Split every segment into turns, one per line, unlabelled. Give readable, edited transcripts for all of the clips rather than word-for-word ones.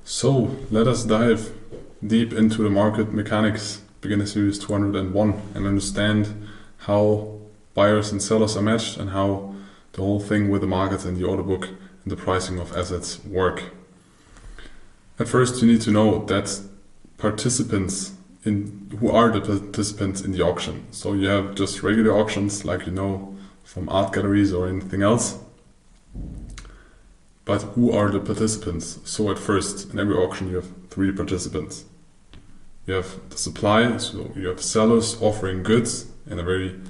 So let us dive deep into the market mechanics, beginner series 201, and understand how buyers and sellers are matched and how the whole thing with the market and the order book and the pricing of assets work. At first, you need to know that who are the participants in the auction. So you have just regular auctions like you know from art galleries or anything else. But who are the participants? So at first, in every auction you have three participants. You have the supply, so you have sellers offering goods in a very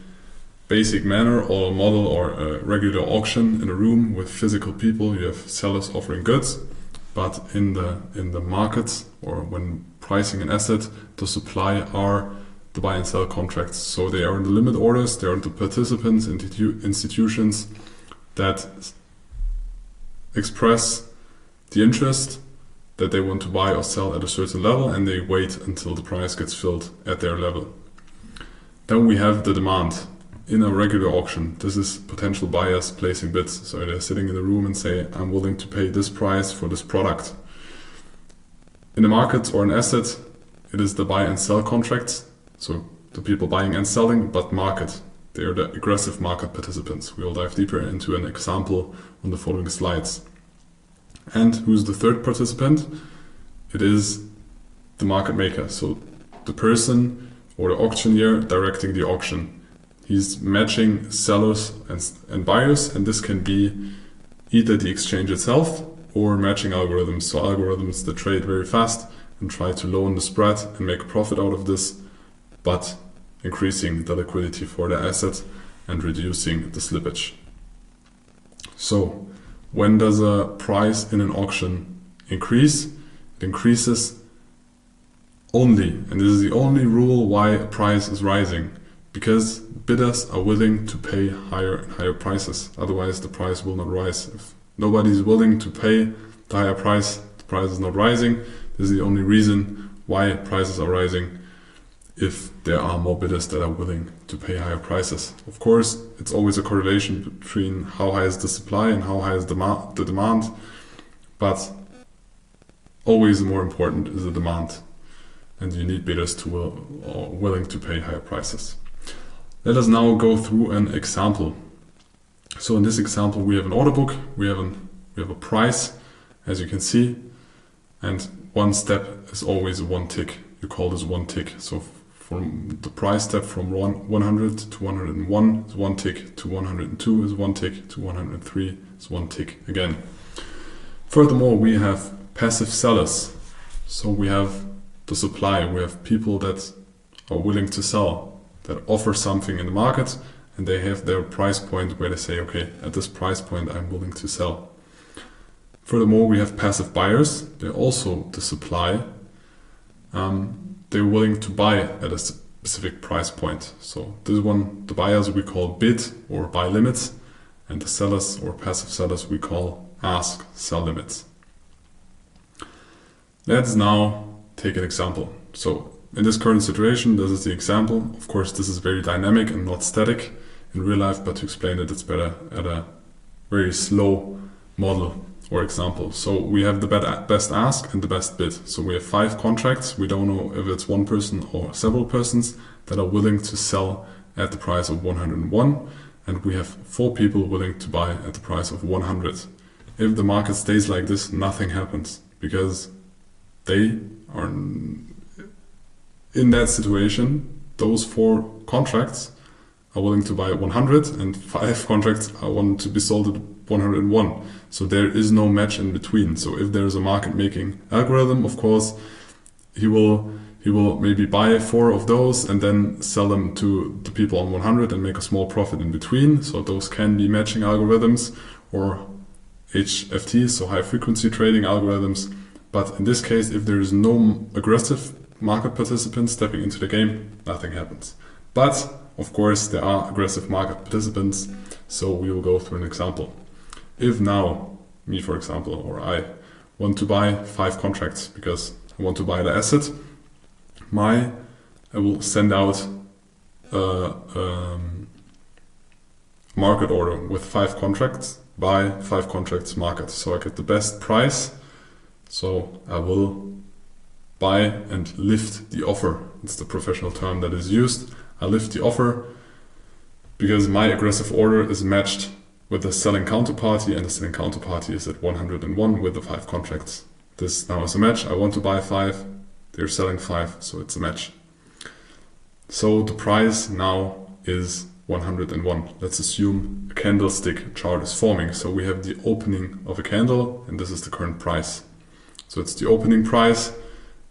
basic manner, or a model or a regular auction in a room with physical people. You have sellers offering goods, but in the market or when pricing an asset, the supply are the buy and sell contracts. So they are the limit orders, they are the participants, institutions that express the interest that they want to buy or sell at a certain level, and they wait until the price gets filled at their level. Then we have the demand. In a regular auction, this is potential buyers placing bids. So they're sitting in the room and say, I'm willing to pay this price for this product. In a market or an asset, it is the buy and sell contracts. So the people buying and selling, but market. They are the aggressive market participants. We will dive deeper into an example on the following slides. And who's the third participant? It is the market maker. So the person or the auctioneer directing the auction. He's matching sellers and buyers, and this can be either the exchange itself or matching algorithms. So algorithms that trade very fast and try to lower the spread and make a profit out of this, but increasing the liquidity for the asset and reducing the slippage. So when does a price in an auction increase? It increases only, and this is the only rule why a price is rising, because bidders are willing to pay higher and higher prices. Otherwise the price will not rise. If nobody is willing to pay the higher price, the price is not rising. This is the only reason why prices are rising, if there are more bidders that are willing to pay higher prices. Of course, it's always a correlation between how high is the supply and how high is the demand, but always more important is the demand, and you need bidders willing to pay higher prices. Let us now go through an example. So in this example we have an order book, we have a price, as you can see, and one step is always one tick. You call this one tick. So from the price step from 100 to 101 is one tick, to 102 is one tick, to 103 is one tick again. Furthermore, we have passive sellers. So we have the supply, we have people that are willing to sell, that offer something in the market, and they have their price point where they say, okay, at this price point I'm willing to sell. Furthermore, we have passive buyers. They're also the supply. They're willing to buy at a specific price point. So this one, the buyers we call bid or buy limits, and the sellers or passive sellers we call ask, sell limits. Let's now take an example. So in this current situation, this is the example. Of course, this is very dynamic and not static in real life, but to explain it, it's better at a very slow model or example. So we have the best ask and the best bid. So we have 5 contracts. We don't know if it's one person or several persons that are willing to sell at the price of 101, and we have 4 people willing to buy at the price of 100. If the market stays like this, nothing happens, because they are in that situation. Those 4 contracts are willing to buy at 100 and 5 contracts are wanting to be sold at 101. So there is no match in between. So if there is a market making algorithm, of course, he will maybe buy 4 of those and then sell them to the people on 100 and make a small profit in between. So those can be matching algorithms or HFTs, so high frequency trading algorithms. But in this case, if there is no aggressive market participants stepping into the game, nothing happens. But of course there are aggressive market participants, so we will go through an example. If now, me for example, or I want to buy 5 contracts because I want to buy the asset, I will send out a market order with 5 contracts, buy 5 contracts market. So I get the best price So I will buy and lift the offer. It's the professional term that is used. I lift the offer because my aggressive order is matched with the selling counterparty, and the selling counterparty is at 101 with the 5 contracts. This now is a match. I want to buy 5, they're selling 5, so it's a match. So the price now is 101. Let's assume a candlestick chart is forming. So we have the opening of a candle, and this is the current price. So it's the opening price.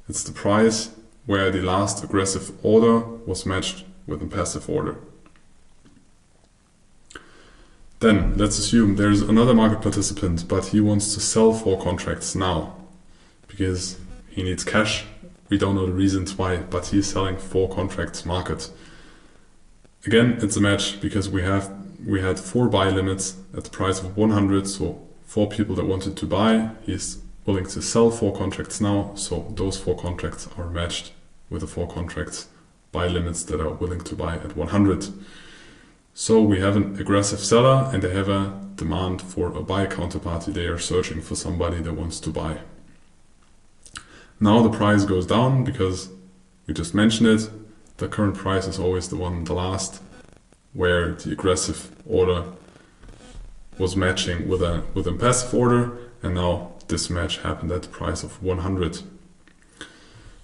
It's the price where the last aggressive order was matched with a passive order. Then let's assume there's another market participant, but he wants to sell 4 contracts now because he needs cash. We don't know the reasons why, but he's selling 4 contracts market. Again, it's a match because we had 4 buy limits at the price of 100, so 4 people that wanted to buy. He's willing to sell 4 contracts now, so those 4 contracts are matched with the 4 contracts buy limits that are willing to buy at 100. So we have an aggressive seller and they have a demand for a buy counterparty. They are searching for somebody that wants to buy. Now the price goes down because we just mentioned it. The current price is always the one, the last, where the aggressive order was matching with a passive order, and now this match happened at the price of 100.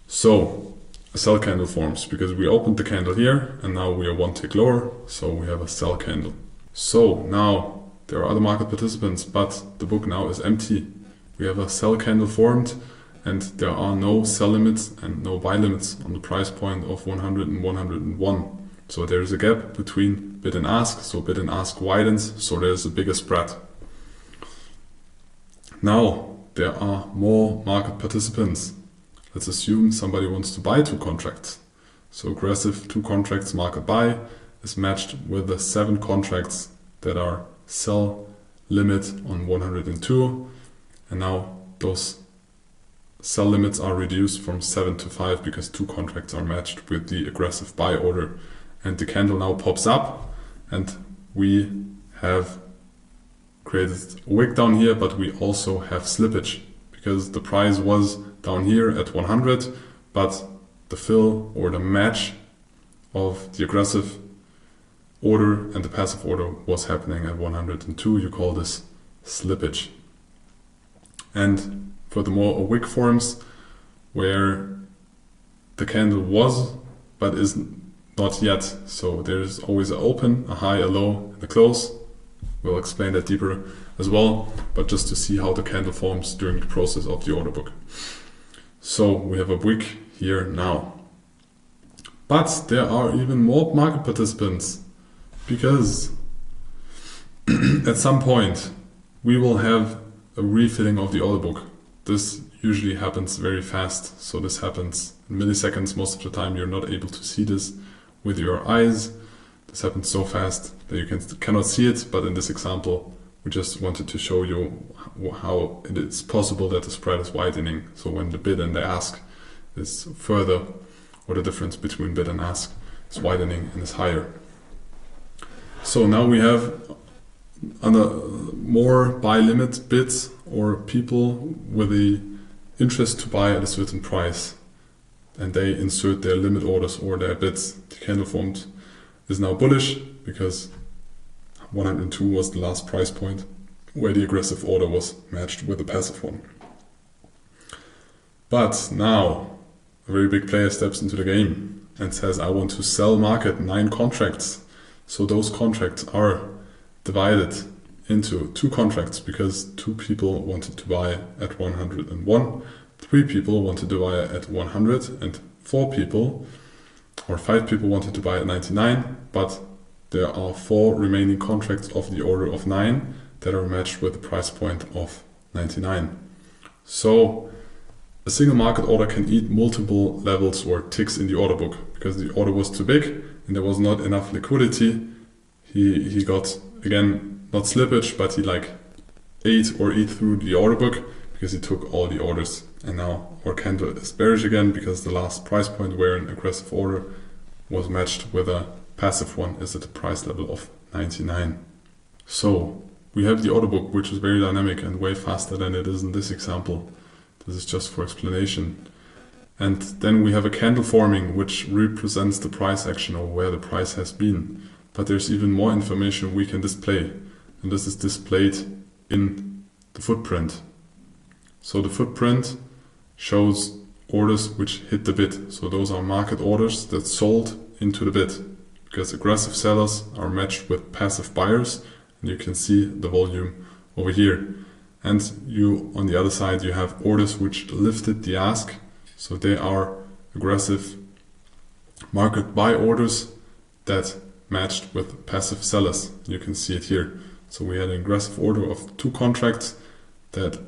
So a sell candle forms because we opened the candle here and now we are 1 tick lower, so we have a sell candle. So now there are other market participants, but the book now is empty. We have a sell candle formed and there are no sell limits and no buy limits on the price point of 100 and 101. So there is a gap between bid and ask, so bid and ask widens, so there's a bigger spread. Now there are more market participants. Let's assume somebody wants to buy 2 contracts. So aggressive 2 contracts market buy is matched with the 7 contracts that are sell limit on 102. And now those sell limits are reduced from 7 to 5 because 2 contracts are matched with the aggressive buy order. And the candle now pops up and we have created a wick down here, but we also have slippage because the price was down here at 100, but the fill or the match of the aggressive order and the passive order was happening at 102. You call this slippage. And furthermore, a wick forms where the candle was but is not yet. So there's always an open, a high, a low, and a close. We'll explain that deeper as well, but just to see how the candle forms during the process of the order book. So we have a wick here now. But there are even more market participants because at some point we will have a refilling of the order book. This usually happens very fast. So this happens in milliseconds. Most of the time you're not able to see this with your eyes. This happens so fast that you cannot see it, but in this example we just wanted to show you how it is possible that the spread is widening. So when the bid and the ask is further, or the difference between bid and ask is widening and is higher. So now we have more buy limit bids or people with the interest to buy at a certain price, and they insert their limit orders or their bids. The candle formed is now bullish because 102 was the last price point where the aggressive order was matched with the passive one. But now a very big player steps into the game and says, I want to sell market 9 contracts. So those contracts are divided into 2 contracts because 2 people wanted to buy at 101, 3 people wanted to buy at 100, and 4 people or 5 people wanted to buy at 99, but there are 4 remaining contracts of the order of 9 that are matched with the price point of 99. So a single market order can eat multiple levels or ticks in the order book because the order was too big and there was not enough liquidity. He got, again, not slippage, but he ate through the order book because he took all the orders. And now our candle is bearish again because the last price point where an aggressive order was matched with a passive one is at the price level of 99. So we have the order book, which is very dynamic and way faster than it is in this example. This is just for explanation. And then we have a candle forming, which represents the price action or where the price has been. But there's even more information we can display. And this is displayed in the footprint. So the footprint shows orders which hit the bid. So those are market orders that sold into the bid, because aggressive sellers are matched with passive buyers, and you can see the volume over here. And you, on the other side, you have orders which lifted the ask, so they are aggressive market buy orders that matched with passive sellers. You can see it here. So we had an aggressive order of 2 contracts that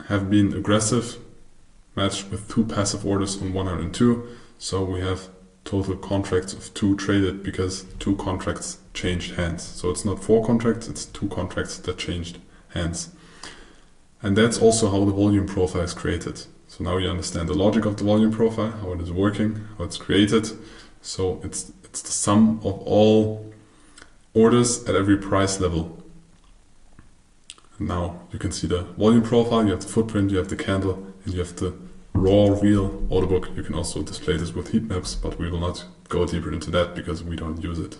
have been aggressive, matched with 2 passive orders on 102. So we have total contracts of 2 traded because 2 contracts changed hands. So it's not 4 contracts, it's 2 contracts that changed hands. And that's also how the volume profile is created. So now you understand the logic of the volume profile, how it is working, how it's created. So it's the sum of all orders at every price level. And now you can see the volume profile, you have the footprint, you have the candle, and you have the raw real order book. You can also display this with heat maps, but we will not go deeper into that because we don't use it.